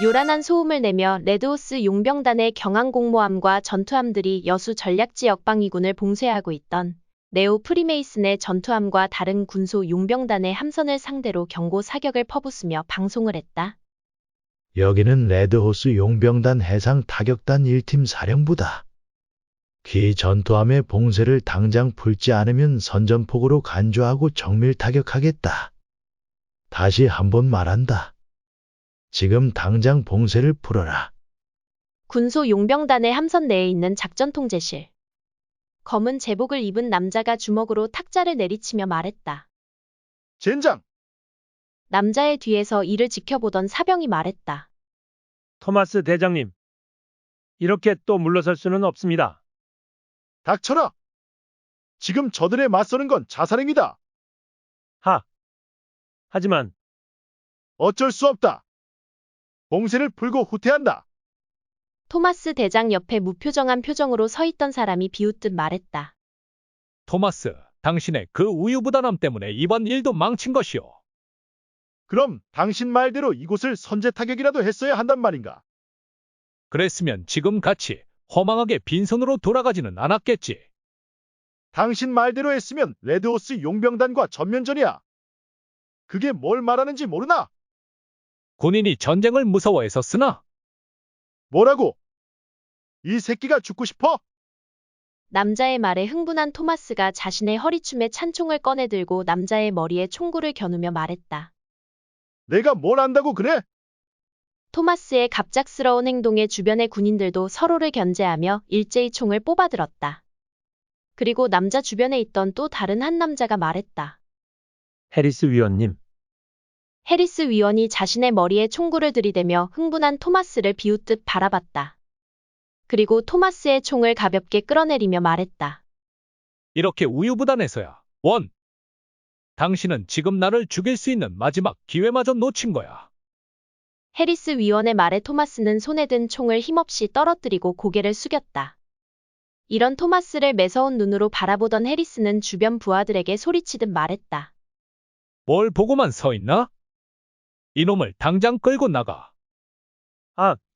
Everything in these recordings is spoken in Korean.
요란한 소음을 내며 레드호스 용병단의 경항공모함과 전투함들이 여수 전략지 역방위군을 봉쇄하고 있던 네오 프리메이슨의 전투함과 다른 군소 용병단의 함선을 상대로 경고 사격을 퍼붓으며 방송을 했다. 여기는 레드호스 용병단 해상 타격단 1팀 사령부다. 기 전투함의 봉쇄를 당장 풀지 않으면 선전포고로 간주하고 정밀 타격하겠다. 다시 한번 말한다. 지금 당장 봉쇄를 풀어라. 군소 용병단의 함선 내에 있는 작전 통제실. 검은 제복을 입은 남자가 주먹으로 탁자를 내리치며 말했다. 젠장! 남자의 뒤에서 이를 지켜보던 사병이 말했다. 토마스 대장님, 이렇게 또 물러설 수는 없습니다. 닥쳐라! 지금 저들에 맞서는 건 자살행위다. 하지만 어쩔 수 없다. 봉쇄를 풀고 후퇴한다. 토마스 대장 옆에 무표정한 표정으로 서 있던 사람이 비웃듯 말했다. 토마스, 당신의 그 우유부단함 때문에 이번 일도 망친 것이오. 그럼 당신 말대로 이곳을 선제 타격이라도 했어야 한단 말인가? 그랬으면 지금 같이 허망하게 빈손으로 돌아가지는 않았겠지. 당신 말대로 했으면 레드호스 용병단과 전면전이야. 그게 뭘 말하는지 모르나? 군인이 전쟁을 무서워해서 쓰나? 뭐라고? 이 새끼가 죽고 싶어? 남자의 말에 흥분한 토마스가 자신의 허리춤에 찬총을 꺼내들고 남자의 머리에 총구를 겨누며 말했다. 내가 뭘 안다고 그래? 토마스의 갑작스러운 행동에 주변의 군인들도 서로를 견제하며 일제히 총을 뽑아들었다. 그리고 남자 주변에 있던 또 다른 한 남자가 말했다. 해리스 위원님, 해리스 위원이 자신의 머리에 총구를 들이대며 흥분한 토마스를 비웃듯 바라봤다. 그리고 토마스의 총을 가볍게 끌어내리며 말했다. 이렇게 우유부단해서야. 당신은 지금 나를 죽일 수 있는 마지막 기회마저 놓친 거야. 해리스 위원의 말에 토마스는 손에 든 총을 힘없이 떨어뜨리고 고개를 숙였다. 이런 토마스를 매서운 눈으로 바라보던 해리스는 주변 부하들에게 소리치듯 말했다. 뭘 보고만 서 있나? 이놈을 당장 끌고 나가.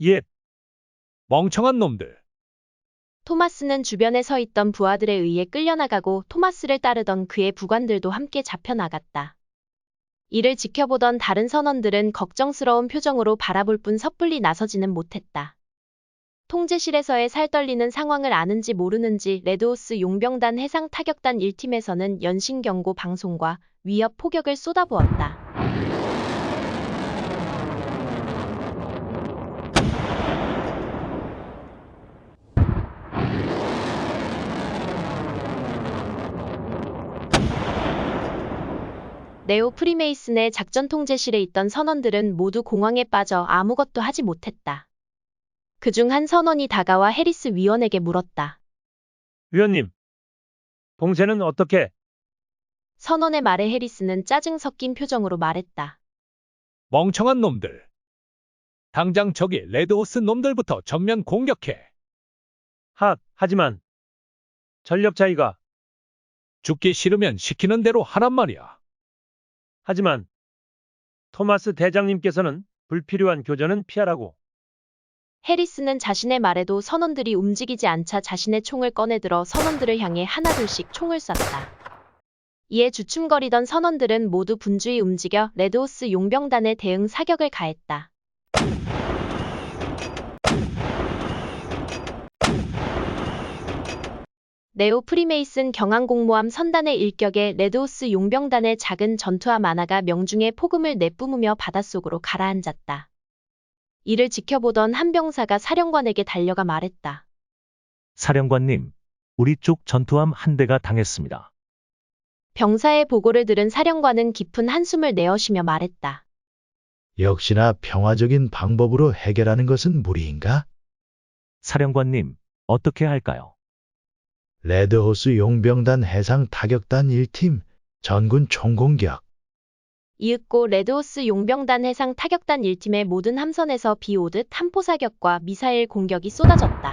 예. 멍청한 놈들. 토마스는 주변에 서 있던 부하들에 의해 끌려나가고 토마스를 따르던 그의 부관들도 함께 잡혀나갔다. 이를 지켜보던 다른 선원들은 걱정스러운 표정으로 바라볼 뿐 섣불리 나서지는 못했다. 통제실에서의 살떨리는 상황을 아는지 모르는지 레드호스 용병단 해상 타격단 1팀에서는 연신 경고 방송과 위협 포격을 쏟아부었다. 네오 프리메이슨의 작전 통제실에 있던 선원들은 모두 공황에 빠져 아무것도 하지 못했다. 그중 한 선원이 다가와 해리스 위원에게 물었다. 위원님, 봉쇄는 어떻게? 선원의 말에 해리스는 짜증 섞인 표정으로 말했다. 멍청한 놈들. 당장 저기 레드호스 놈들부터 전면 공격해. 하지만 전력 차이가. 죽기 싫으면 시키는 대로 하란 말이야. 하지만 토마스 대장님께서는 불필요한 교전은 피하라고. 해리스는 자신의 말에도 선원들이 움직이지 않자 자신의 총을 꺼내들어 선원들을 향해 하나둘씩 총을 쐈다. 이에 주춤거리던 선원들은 모두 분주히 움직여 레드호스 용병단에 대응 사격을 가했다. 네오 프리메이슨 경항공모함 선단의 일격에 레드호스 용병단의 작은 전투함 하나가 명중에 폭음을 내뿜으며 바닷속으로 가라앉았다. 이를 지켜보던 한 병사가 사령관에게 달려가 말했다. 사령관님, 우리 쪽 전투함 한 대가 당했습니다. 병사의 보고를 들은 사령관은 깊은 한숨을 내어쉬며 말했다. 역시나 평화적인 방법으로 해결하는 것은 무리인가? 사령관님, 어떻게 할까요? 레드호스 용병단 해상 타격단 1팀 전군 총공격. 이윽고 레드호스 용병단 해상 타격단 1팀의 모든 함선에서 비 오듯 함포 사격과 미사일 공격이 쏟아졌다.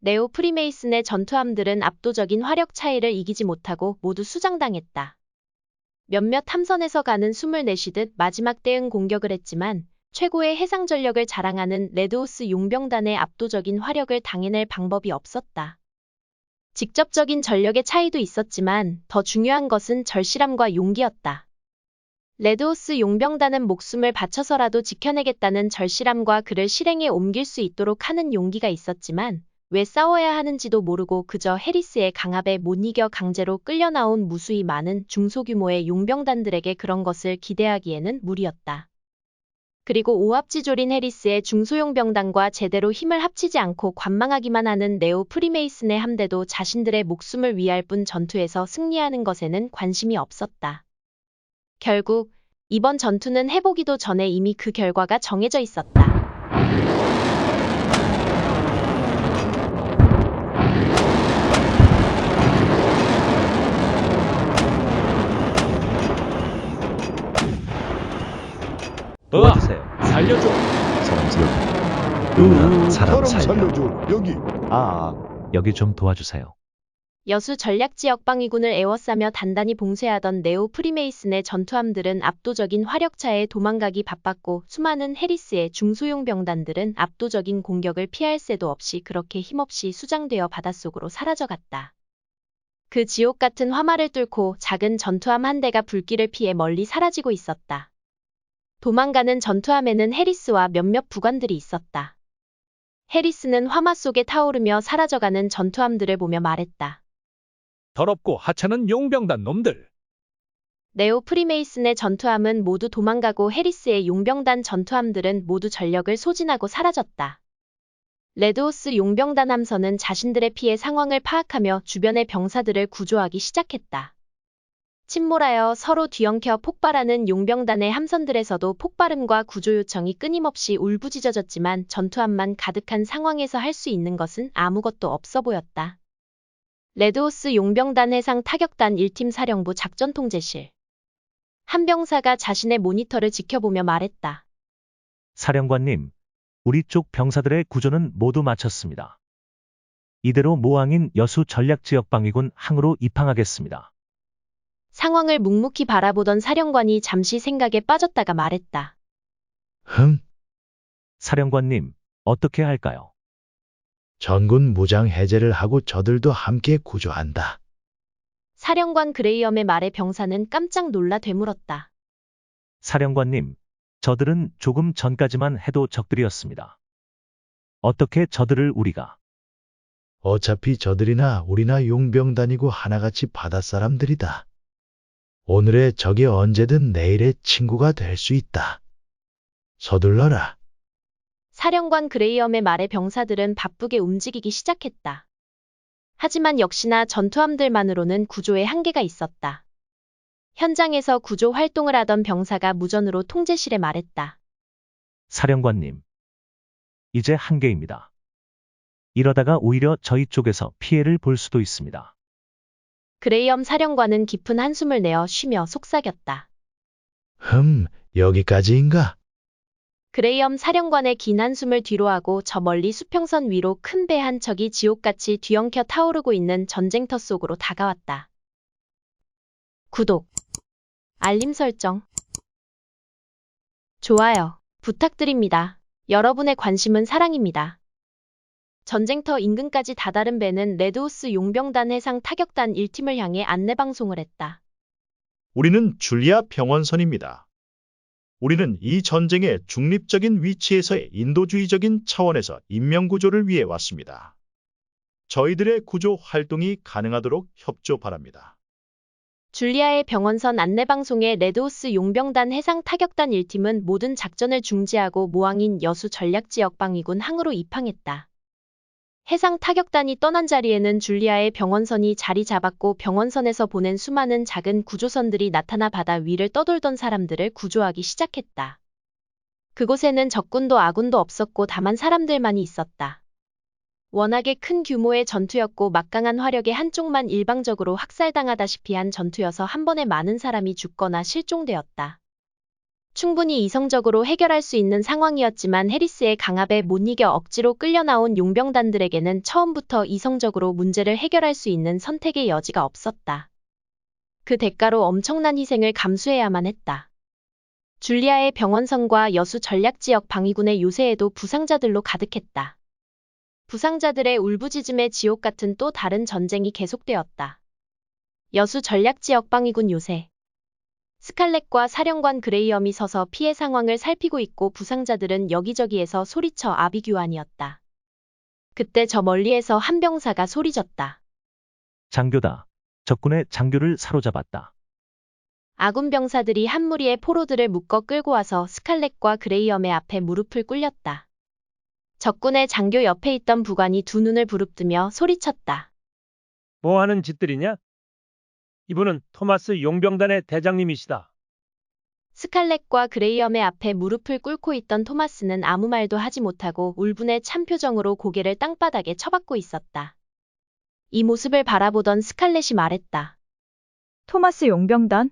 네오 프리메이슨의 전투함들은 압도적인 화력 차이를 이기지 못하고 모두 수장당했다. 몇몇 함선에서 가는 숨을 내쉬듯 마지막 대응 공격을 했지만 최고의 해상 전력을 자랑하는 레드호스 용병단의 압도적인 화력을 당해낼 방법이 없었다. 직접적인 전력의 차이도 있었지만 더 중요한 것은 절실함과 용기였다. 레드호스 용병단은 목숨을 바쳐서라도 지켜내겠다는 절실함과 그를 실행에 옮길 수 있도록 하는 용기가 있었지만 왜 싸워야 하는지도 모르고 그저 해리스의 강압에 못 이겨 강제로 끌려나온 무수히 많은 중소규모의 용병단들에게 그런 것을 기대하기에는 무리였다. 그리고 오합지졸인 해리스의 중소용병단과 제대로 힘을 합치지 않고 관망하기만 하는 네오 프리메이슨의 함대도 자신들의 목숨을 위할 뿐 전투에서 승리하는 것에는 관심이 없었다. 결국 이번 전투는 해보기도 전에 이미 그 결과가 정해져 있었다. 도와주세요. 살려줘. 사람 살려줘. 여기. 여기 좀 도와주세요. 여수 전략지역 방위군을 에워싸며 단단히 봉쇄하던 네오 프리메이슨의 전투함들은 압도적인 화력차에 도망가기 바빴고 수많은 해리스의 중소용 병단들은 압도적인 공격을 피할 새도 없이 그렇게 힘없이 수장되어 바닷속으로 사라져갔다. 그 지옥 같은 화마를 뚫고 작은 전투함 한 대가 불길을 피해 멀리 사라지고 있었다. 도망가는 전투함에는 해리스와 몇몇 부관들이 있었다. 해리스는 화마 속에 타오르며 사라져가는 전투함들을 보며 말했다. 더럽고 하찮은 용병단 놈들. 네오 프리메이슨의 전투함은 모두 도망가고 해리스의 용병단 전투함들은 모두 전력을 소진하고 사라졌다. 레드호스 용병단 함선은 자신들의 피해 상황을 파악하며 주변의 병사들을 구조하기 시작했다. 침몰하여 서로 뒤엉켜 폭발하는 용병단의 함선들에서도 폭발음과 구조 요청이 끊임없이 울부짖어졌지만 전투함만 가득한 상황에서 할 수 있는 것은 아무것도 없어 보였다. 레드호스 용병단 해상 타격단 1팀 사령부 작전통제실. 한 병사가 자신의 모니터를 지켜보며 말했다. 사령관님, 우리 쪽 병사들의 구조는 모두 마쳤습니다. 이대로 모항인 여수 전략지역방위군 항으로 입항하겠습니다. 상황을 묵묵히 바라보던 사령관이 잠시 생각에 빠졌다가 말했다. 사령관님, 어떻게 할까요? 전군 무장 해제를 하고 저들도 함께 구조한다. 사령관 그레이엄의 말에 병사는 깜짝 놀라 되물었다. 사령관님, 저들은 조금 전까지만 해도 적들이었습니다. 어떻게 저들을 우리가? 어차피 저들이나 우리나 용병단이고 하나같이 바닷사람들이다. 오늘의 적이 언제든 내일의 친구가 될 수 있다. 서둘러라. 사령관 그레이엄의 말에 병사들은 바쁘게 움직이기 시작했다. 하지만 역시나 전투함들만으로는 구조에 한계가 있었다. 현장에서 구조 활동을 하던 병사가 무전으로 통제실에 말했다. 사령관님, 이제 한계입니다. 이러다가 오히려 저희 쪽에서 피해를 볼 수도 있습니다. 그레이엄 사령관은 깊은 한숨을 내어 쉬며 속삭였다. 여기까지인가? 그레이엄 사령관의 긴 한숨을 뒤로하고 저 멀리 수평선 위로 큰 배 한 척이 지옥같이 뒤엉켜 타오르고 있는 전쟁터 속으로 다가왔다. 구독, 알림 설정, 좋아요 부탁드립니다. 여러분의 관심은 사랑입니다. 전쟁터 인근까지 다다른 배는 레드호스 용병단 해상 타격단 1팀을 향해 안내방송을 했다. 우리는 줄리아 병원선입니다. 우리는 이 전쟁의 중립적인 위치에서의 인도주의적인 차원에서 인명구조를 위해 왔습니다. 저희들의 구조 활동이 가능하도록 협조 바랍니다. 줄리아의 병원선 안내방송에 레드호스 용병단 해상 타격단 1팀은 모든 작전을 중지하고 모항인 여수 전략지역방위군 항으로 입항했다. 해상 타격단이 떠난 자리에는 줄리아의 병원선이 자리 잡았고 병원선에서 보낸 수많은 작은 구조선들이 나타나 바다 위를 떠돌던 사람들을 구조하기 시작했다. 그곳에는 적군도 아군도 없었고 다만 사람들만이 있었다. 워낙에 큰 규모의 전투였고 막강한 화력의 한쪽만 일방적으로 학살당하다시피 한 전투여서 한 번에 많은 사람이 죽거나 실종되었다. 충분히 이성적으로 해결할 수 있는 상황이었지만 해리스의 강압에 못 이겨 억지로 끌려나온 용병단들에게는 처음부터 이성적으로 문제를 해결할 수 있는 선택의 여지가 없었다. 그 대가로 엄청난 희생을 감수해야만 했다. 줄리아의 병원선과 여수 전략지역 방위군의 요새에도 부상자들로 가득했다. 부상자들의 울부짖음의 지옥 같은 또 다른 전쟁이 계속되었다. 여수 전략지역 방위군 요새. 스칼렛과 사령관 그레이엄이 서서 피해 상황을 살피고 있고 부상자들은 여기저기에서 소리쳐 아비규환이었다. 그때 저 멀리에서 한 병사가 소리졌다. 장교다. 적군의 장교를 사로잡았다. 아군 병사들이 한 무리의 포로들을 묶어 끌고 와서 스칼렛과 그레이엄의 앞에 무릎을 꿇렸다. 적군의 장교 옆에 있던 부관이 두 눈을 부릅뜨며 소리쳤다. 뭐 하는 짓들이냐? 이분은 토마스 용병단의 대장님이시다. 스칼렛과 그레이엄의 앞에 무릎을 꿇고 있던 토마스는 아무 말도 하지 못하고 울분의 찬 표정으로 고개를 땅바닥에 쳐박고 있었다. 이 모습을 바라보던 스칼렛이 말했다. 토마스 용병단?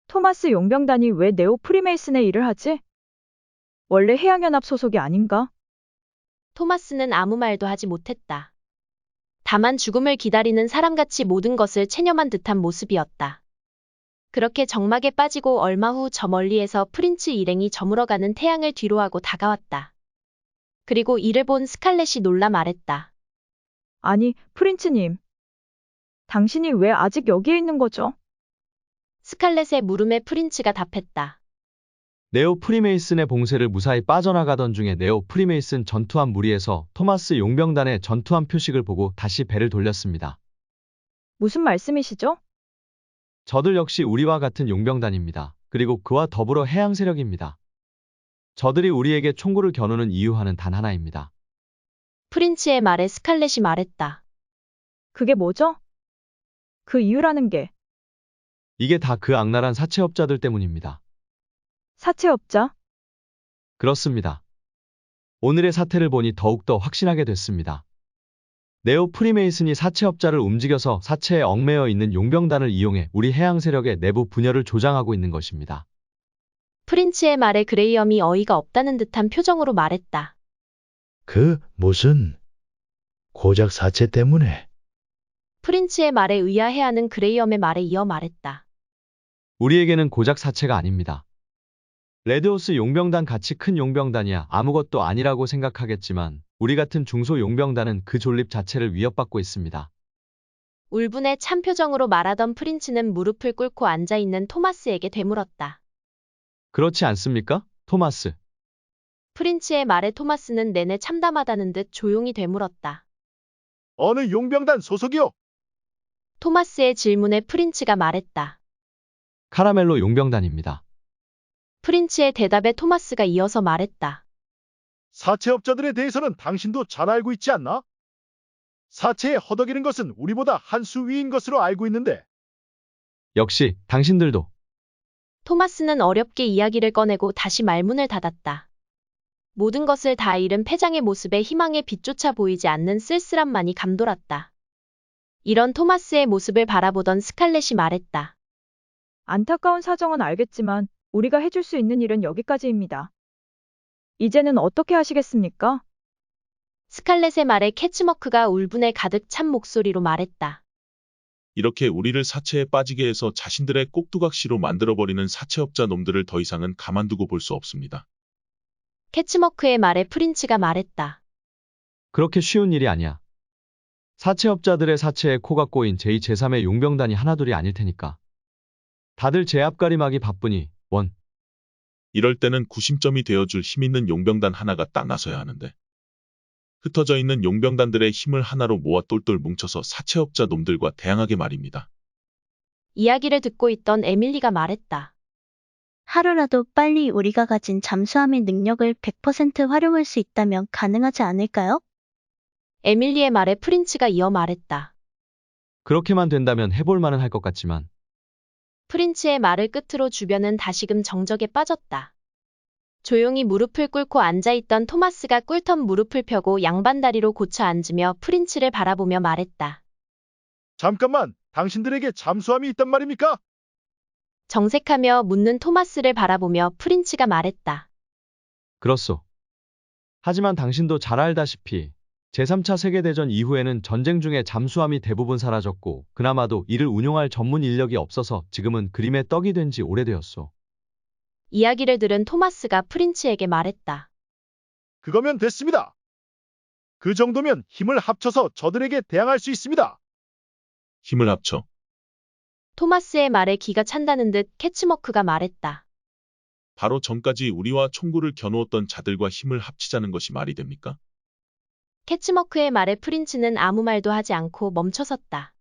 토마스 용병단이 왜 네오 프리메이슨의 일을 하지? 원래 해양연합 소속이 아닌가? 토마스는 아무 말도 하지 못했다. 다만 죽음을 기다리는 사람같이 모든 것을 체념한 듯한 모습이었다. 그렇게 적막에 빠지고 얼마 후 저 멀리에서 프린츠 일행이 저물어가는 태양을 뒤로하고 다가왔다. 그리고 이를 본 스칼렛이 놀라 말했다. 아니, 프린츠님. 당신이 왜 아직 여기에 있는 거죠? 스칼렛의 물음에 프린츠가 답했다. 네오 프리메이슨의 봉쇄를 무사히 빠져나가던 중에 네오 프리메이슨 전투함 무리에서 토마스 용병단의 전투함 표식을 보고 다시 배를 돌렸습니다. 무슨 말씀이시죠? 저들 역시 우리와 같은 용병단입니다. 그리고 그와 더불어 해양 세력입니다. 저들이 우리에게 총구를 겨누는 이유와는 단 하나입니다. 프린츠의 말에 스칼렛이 말했다. 그게 뭐죠? 그 이유라는 게 이게 다 그 악랄한 사채업자들 때문입니다. 사채업자? 그렇습니다. 오늘의 사태를 보니 더욱더 확신하게 됐습니다. 네오 프리메이슨이 사채업자를 움직여서 사채에 얽매여 있는 용병단을 이용해 우리 해양 세력의 내부 분열을 조장하고 있는 것입니다. 프린츠의 말에 그레이엄이 어이가 없다는 듯한 표정으로 말했다. 무슨 고작 사채 때문에? 프린츠의 말에 의아해하는 그레이엄의 말에 이어 말했다. 우리에게는 고작 사채가 아닙니다. 레드호스 용병단 같이 큰 용병단이야 아무것도 아니라고 생각하겠지만 우리 같은 중소 용병단은 그 존립 자체를 위협받고 있습니다. 울분의 찬 표정으로 말하던 프린츠는 무릎을 꿇고 앉아있는 토마스에게 되물었다. 그렇지 않습니까, 토마스? 프린츠의 말에 토마스는 내내 참담하다는 듯 조용히 되물었다. 어느 용병단 소속이요? 토마스의 질문에 프린츠가 말했다. 카라멜로 용병단입니다. 프린츠의 대답에 토마스가 이어서 말했다. 사채업자들에 대해서는 당신도 잘 알고 있지 않나? 사채에 허덕이는 것은 우리보다 한 수 위인 것으로 알고 있는데. 역시 당신들도. 토마스는 어렵게 이야기를 꺼내고 다시 말문을 닫았다. 모든 것을 다 잃은 패장의 모습에 희망의 빛조차 보이지 않는 쓸쓸함만이 감돌았다. 이런 토마스의 모습을 바라보던 스칼렛이 말했다. 안타까운 사정은 알겠지만 우리가 해줄 수 있는 일은 여기까지입니다. 이제는 어떻게 하시겠습니까? 스칼렛의 말에 캐츠머크가 울분에 가득 찬 목소리로 말했다. 이렇게 우리를 사채에 빠지게 해서 자신들의 꼭두각시로 만들어버리는 사채업자 놈들을 더 이상은 가만두고 볼 수 없습니다. 캐츠머크의 말에 프린츠가 말했다. 그렇게 쉬운 일이 아니야. 사채업자들의 사채에 코가 꼬인 제2, 제3의 용병단이 하나둘이 아닐 테니까. 다들 제 앞가림하기 바쁘니 이럴 때는 구심점이 되어줄 힘있는 용병단 하나가 딱 나서야 하는데. 흩어져 있는 용병단들의 힘을 하나로 모아 똘똘 뭉쳐서 사채업자 놈들과 대항하게 말입니다. 이야기를 듣고 있던 에밀리가 말했다. 하루라도 빨리 우리가 가진 잠수함의 능력을 100% 활용할 수 있다면 가능하지 않을까요? 에밀리의 말에 프린츠가 이어 말했다. 그렇게만 된다면 해볼 만은 할 것 같지만. 프린츠의 말을 끝으로 주변은 다시금 정적에 빠졌다. 조용히 무릎을 꿇고 앉아있던 토마스가 꿀텀 무릎을 펴고 양반다리로 고쳐 앉으며 프린츠를 바라보며 말했다. 잠깐만, 당신들에게 잠수함이 있단 말입니까? 정색하며 묻는 토마스를 바라보며 프린츠가 말했다. 그렇소. 하지만 당신도 잘 알다시피 제3차 세계대전 이후에는 전쟁 중에 잠수함이 대부분 사라졌고 그나마도 이를 운용할 전문 인력이 없어서 지금은 그림의 떡이 된 지 오래되었소. 이야기를 들은 토마스가 프린츠에게 말했다. 그거면 됐습니다. 그 정도면 힘을 합쳐서 저들에게 대항할 수 있습니다. 힘을 합쳐. 토마스의 말에 기가 찬다는 듯 캐치머크가 말했다. 바로 전까지 우리와 총구를 겨누었던 자들과 힘을 합치자는 것이 말이 됩니까? 캐치머크의 말에 프린츠는 아무 말도 하지 않고 멈춰섰다.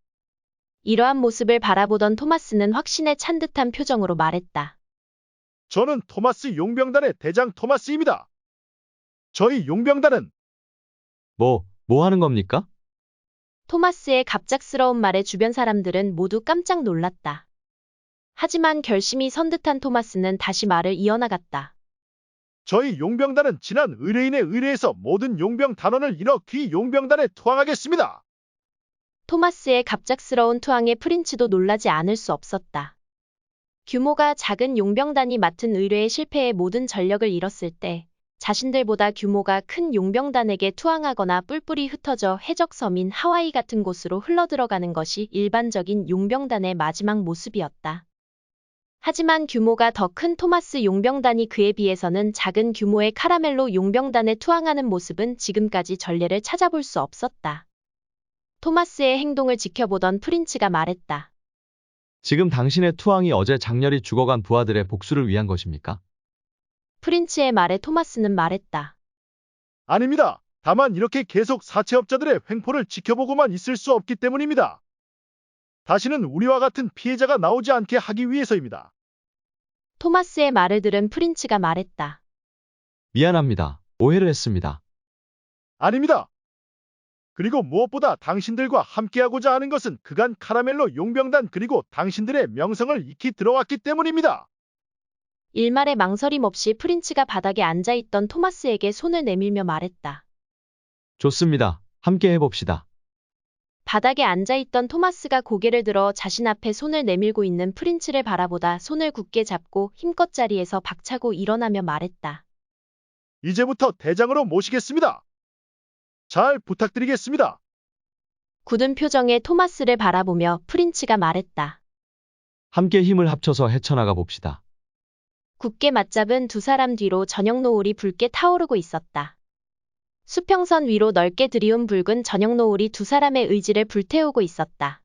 이러한 모습을 바라보던 토마스는 확신에 찬 듯한 표정으로 말했다. 저는 토마스 용병단의 대장 토마스입니다. 저희 용병단은 뭐 하는 겁니까? 토마스의 갑작스러운 말에 주변 사람들은 모두 깜짝 놀랐다. 하지만 결심이 선 듯한 토마스는 다시 말을 이어나갔다. 저희 용병단은 지난 의뢰인의 의뢰에서 모든 용병 단원을 잃어 귀 용병단에 투항하겠습니다. 토마스의 갑작스러운 투항에 프린츠도 놀라지 않을 수 없었다. 규모가 작은 용병단이 맡은 의뢰의 실패에 모든 전력을 잃었을 때 자신들보다 규모가 큰 용병단에게 투항하거나 뿔뿔이 흩어져 해적섬인 하와이 같은 곳으로 흘러들어가는 것이 일반적인 용병단의 마지막 모습이었다. 하지만 규모가 더 큰 토마스 용병단이 그에 비해서는 작은 규모의 카라멜로 용병단에 투항하는 모습은 지금까지 전례를 찾아볼 수 없었다. 토마스의 행동을 지켜보던 프린츠가 말했다. 지금 당신의 투항이 어제 장렬히 죽어간 부하들의 복수를 위한 것입니까? 프린츠의 말에 토마스는 말했다. 아닙니다. 다만 이렇게 계속 사채업자들의 횡포를 지켜보고만 있을 수 없기 때문입니다. 다시는 우리와 같은 피해자가 나오지 않게 하기 위해서입니다. 토마스의 말을 들은 프린츠가 말했다. 미안합니다. 오해를 했습니다. 아닙니다. 그리고 무엇보다 당신들과 함께하고자 하는 것은 그간 카라멜로 용병단 그리고 당신들의 명성을 익히 들어왔기 때문입니다. 일말의 망설임 없이 프린츠가 바닥에 앉아있던 토마스에게 손을 내밀며 말했다. 좋습니다. 함께 해봅시다. 바닥에 앉아있던 토마스가 고개를 들어 자신 앞에 손을 내밀고 있는 프린츠를 바라보다 손을 굳게 잡고 힘껏 자리에서 박차고 일어나며 말했다. 이제부터 대장으로 모시겠습니다. 잘 부탁드리겠습니다. 굳은 표정의 토마스를 바라보며 프린츠가 말했다. 함께 힘을 합쳐서 헤쳐나가 봅시다. 굳게 맞잡은 두 사람 뒤로 저녁 노을이 붉게 타오르고 있었다. 수평선 위로 넓게 들이운 붉은 저녁 노을이 두 사람의 의지를 불태우고 있었다.